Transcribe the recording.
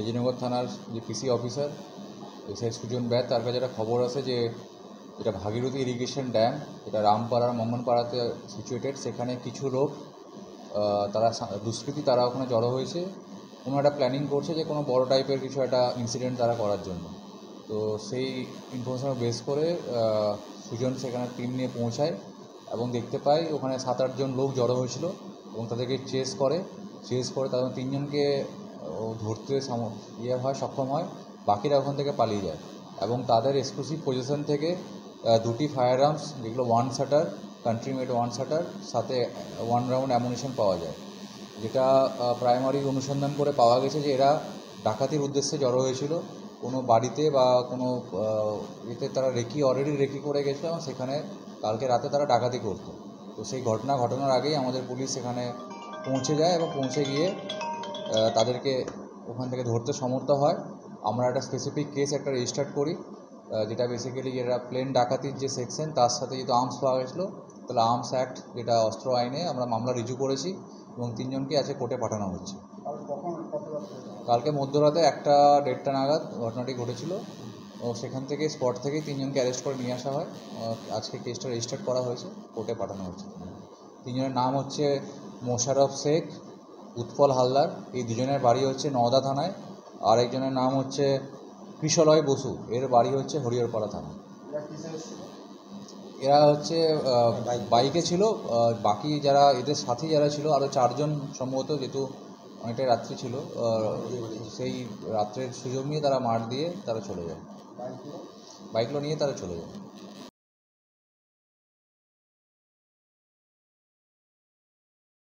রেজিনগর থানার যে পিসি officer SI Sujan ব্যাত, তার কাছে একটা খবর আছে যে এটা ভাগীরথী ইরিগেশন ড্যাম, এটা রামপাড়ার মঙ্গনপাড়াতে সিচুয়েটেড। সেখানে কিছু লোক তারা দুষ্কৃতী, তারা ওখানে জড়ো হয়েছে, কোনো একটা প্ল্যানিং করছে যে কোনো বড় টাইপের কিছু একটা ইনসিডেন্ট তারা করার জন্য। তো সেই ইনফরমেশন বেস করে সুজন সেখানে টিম নিয়ে পৌঁছায় এবং দেখতে পায় ওখানে 7-8 জন লোক জড়ো হয়েছিল এবং তাদেরকে চেস করে তাদের 3 জনকে ধরতে সক্ষম হয়। বাকিরা ওখান থেকে পালিয়ে যায় এবং তাদের এক্সক্লুসিভ পজিশন থেকে 2টি ফায়ার আর্মস, যেগুলো 1 শাটার, কান্ট্রি মেড 1 শাটার, সাথে 1 রাউন্ড অ্যামুনিশন পাওয়া যায়। যেটা প্রাইমারি অনুসন্ধান করে পাওয়া গেছে যে এরা ডাকাতির উদ্দেশ্যে জড়ো হয়েছিল কোনো বাড়িতে বা কোনো এতে তারা অলরেডি রেকি করে গেছিলো এবং সেখানে কালকে রাতে তারা ডাকাতি করতো। তো সেই ঘটনার আগেই আমাদের পুলিশ সেখানে পৌঁছে যায় এবং পৌঁছে গিয়ে তাদেরকে ওখান থেকে ধরতে সমর্থ হয়। আমরা একটা স্পেসিফিক কেস রেজিস্টার করি, যেটা বেসিক্যালি এরা প্লেন ডাকাতির যে সেকশন, তার সাথে যেহেতু আর্মস পাওয়া গেছিলো, তাহলে আর্মস অ্যাক্ট, যেটা অস্ত্র আইনে আমরা মামলা রিজু করেছি এবং 3 জনকে আজকে কোর্টে পাঠানো হচ্ছে। কালকে মধ্যরাতে 1-1:30 নাগাদ ঘটনাটি ঘটেছিল ও সেখান থেকে স্পট থেকেই 3 জনকে অ্যারেস্ট করে নিয়ে আসা হয়। আজকে কেসটা রেজিস্টার করা হয়েছে, কোর্টে পাঠানো হচ্ছে। 3 জনের নাম হচ্ছে মোশারফ শেখ, উৎপল হালদার, এই 2 জনের বাড়ি হচ্ছে নওদা থানায়। আর একজনের নাম হচ্ছে কৃষলয় বসু, এর বাড়ি হচ্ছে হরিহরপাড়া থানা। এরা হচ্ছে বাইকে ছিল, বাকি যারা এদের সাথী যারা ছিল আরও 4 জন সম্ভবত, যেহেতু অনেকটাই রাত্রি ছিল, সেই রাত্রের সুযোগ নিয়ে তারা মার দিয়ে তারা চলে যায়, বাইকগুলো নিয়ে তারা চলে যায়।